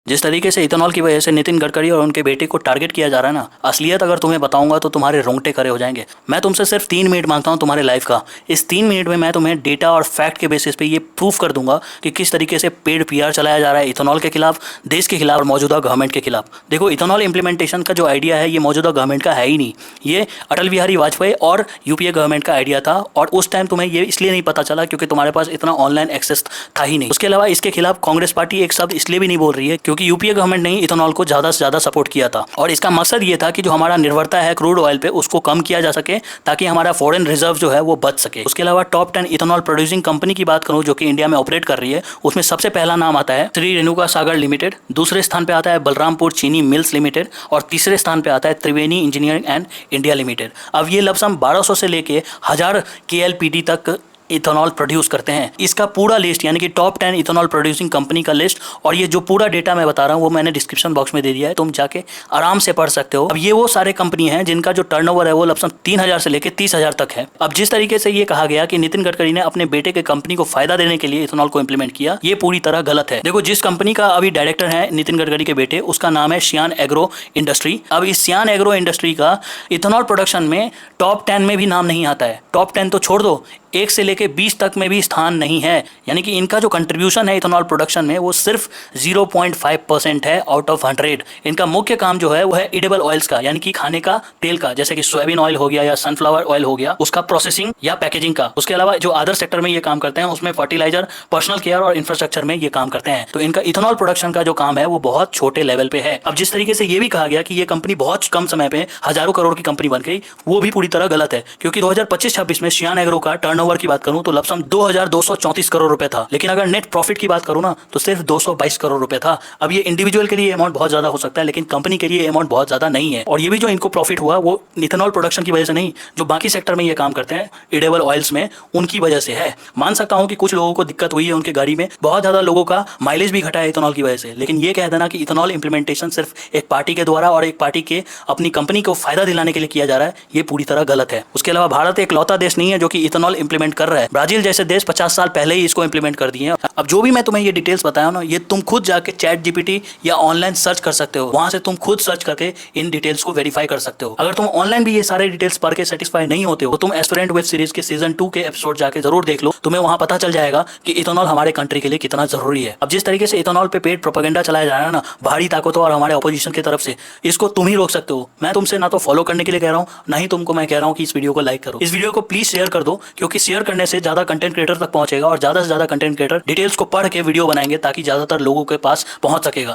जिस तरीके से इथेनॉल की वजह से नितिन गडकरी और उनके बेटे को टारगेट किया जा रहा है ना, असलियत अगर तुम्हें बताऊंगा तो तुम्हारे रोंगटे खड़े हो जाएंगे। मैं तुमसे सिर्फ 3 मिनट मांगता हूं तुम्हारे लाइफ का। इस 3 मिनट में मैं तुम्हें डेटा और फैक्ट के बेसिस पे ये प्रूफ कर दूंगा कि किस तरीके से पेड पीआर चलाया जा रहा है इथेनॉल के खिलाफ, देश के खिलाफ और मौजूदा गवर्नमेंट के खिलाफ। देखो, इथेनॉल इंप्लीमेंटेशन का जो आइडिया है ये मौजूदा गवर्नमेंट का है ही नहीं, ये अटल बिहारी वाजपेयी और यूपीए गवर्नमेंट का आइडिया था। और उस टाइम तुम्हें ये इसलिए नहीं पता चला क्योंकि तुम्हारे पास इतना ऑनलाइन एक्सेस था ही नहीं। उसके अलावा इसके खिलाफ कांग्रेस पार्टी एक शब्द इसलिए भी नहीं बोल रही है क्योंकि यूपीए गवर्नमेंट ने इथेनॉल को ज्यादा से ज्यादा सपोर्ट किया था। और इसका मकसद ये था कि जो हमारा निर्भरता है क्रूड ऑयल पे उसको कम किया जा सके ताकि हमारा फॉरेन रिजर्व जो है वो बच सके। उसके अलावा टॉप 10 इथेनॉल प्रोड्यूसिंग कंपनी की बात करूं जो कि इंडिया में ऑपरेट कर रही है, उसमें सबसे पहला नाम आता है श्री रेणुका सागर लिमिटेड, दूसरे स्थान पे आता है बलरामपुर चीनी मिल्स लिमिटेड और तीसरे स्थान पे आता है त्रिवेणी इंजीनियरिंग एंड इंडिया लिमिटेड। अब ये लमसम 1200 से लेके 1000 KLPD तक इथेनॉल प्रोड्यूस करते हैं। इसका पूरा लिस्ट यानी कि टॉप 10 इथेनॉल प्रोड्यूसिंग कंपनी का लिस्ट और ये जो पूरा डेटा मैं बता रहा हूँ वो मैंने डिस्क्रिप्शन बॉक्स में दे दिया है, तुम जाके आराम से पढ़ सकते हो। अब ये वो सारे कंपनी हैं जिनका जो टर्नओवर है वो लमसम 3000 से लेकर 30,000 तक है। अब जिस तरीके से ये कहा गया कि नितिन गडकरी ने अपने बेटे के कंपनी को फायदा देने के लिए इथेनॉल को इंप्लीमेंट किया, ये पूरी तरह गलत है। देखो, जिस कंपनी का अभी डायरेक्टर है नितिन गडकरी के बेटे, उसका नाम है श्यान एग्रो इंडस्ट्री। अब इस श्यान एग्रो इंडस्ट्री का इथेनॉल प्रोडक्शन में टॉप 10 में भी नाम नहीं आता है। टॉप 10 तो छोड़ दो, 1 से लेके 20 तक में भी स्थान नहीं है। यानी कि इनका जो कंट्रीब्यूशन है इथेनॉल प्रोडक्शन में वो सिर्फ 0.5% है आउट ऑफ 100। इनका मुख्य काम जो है वो है एडिबल ऑयल्स का, यानी कि खाने का तेल का, जैसे कि सोयाबीन ऑयल हो गया या सनफ्लावर ऑयल हो गया, उसका प्रोसेसिंग या पैकेजिंग का। उसके अलावा जो अदर सेक्टर में ये काम करते हैं उसमें फर्टिलाइजर, पर्सनल केयर और इंफ्रास्ट्रक्चर में ये काम करते हैं। तो इनका इथेनॉल प्रोडक्शन का जो काम है वो बहुत छोटे लेवल पे है। अब जिस तरीके से ये भी कहा गया कि ये कंपनी बहुत कम समय पे हजारों करोड़ की कंपनी बन गई, वो भी पूरी तरह गलत है क्योंकि 2025-26 में श्यान एग्रो का टर्नओवर की बात करूं तो लमसम 2234 करोड़ रुपए था, लेकिन अगर नेट प्रॉफिट की बात करूं ना तो सिर्फ 222 करोड़ रुपए था। अब ये इंडिविजुअल के लिए अमाउंट बहुत ज्यादा हो सकता है लेकिन कंपनी के लिए अमाउंट बहुत ज्यादा नहीं है। और ये भी जो इनको प्रॉफिट हुआ वो इथेनॉल प्रोडक्शन की वजह से नहीं, जो बाकी सेक्टर में ये काम करते हैं एडिबल ऑयल्स में, उनकी वजह से है। मान सकता हूं कि कुछ लोगों को दिक्कत हुई है उनके गाड़ी में, बहुत ज्यादा लोगों का माइलेज भी घटा है इथेनॉल की वजह से, लेकिन ये कह देना कि इथेनॉल इंप्लीमेंटेशन सिर्फ एक पार्टी के द्वारा और एक पार्टी के अपनी कंपनी को फायदा दिलाने के लिए किया जा रहा है, ये पूरी तरह गलत है। उसके अलावा भारत एक लौता देश नहीं है जो कि इथेनॉल इंप्लीमेंट कर रहा है। ब्राजील जैसे देश 50 साल पहले ही इसको इंप्लीमेंट कर दिए हैं। अब जो भी मैं तुम्हें ये डिटेल्स बताया ना, ये तुम खुद जाके ChatGPT या ऑनलाइन सर्च कर सकते हो, वहां से तुम खुद सर्च करके इन डिटेल्स को वेरीफाई कर सकते हो। अगर तुम ऑनलाइन भी ये सारे डिटेल्स पढ़ के सेटिस्फाई नहीं होते हो तो तुम एस्पिरेंट वेब सीरीज के सीजन 2 के एपिसोड जाके जरूर देख लो, तुम्हें वहां पता चल जाएगा कि इथेनॉल हमारे कंट्री के लिए कितना जरूरी है। अब जिस तरीके से इथेनॉल पे पेड प्रोपेगेंडा चलाया जा रहा है ना भारी ताकतों और हमारे ऑपोजिशन की तरफ से, इसको तुम ही रोक सकते हो। मैं तुमसे ना तो फॉलो करने के लिए कह रहा हूँ, ना ही तुमको मैं कह रहा हूँ कि इस वीडियो को लाइक करो। इस वीडियो को प्लीज शेयर कर दो क्योंकि शेयर करने से ज्यादा कंटेंट क्रिएटर तक पहुंचेगा और ज्यादा से ज्यादा कंटेंट क्रिएटर डिटेल्स को पढ़ के वीडियो बनाएंगे ताकि ज्यादातर लोगों के पास पहुंच सकेगा।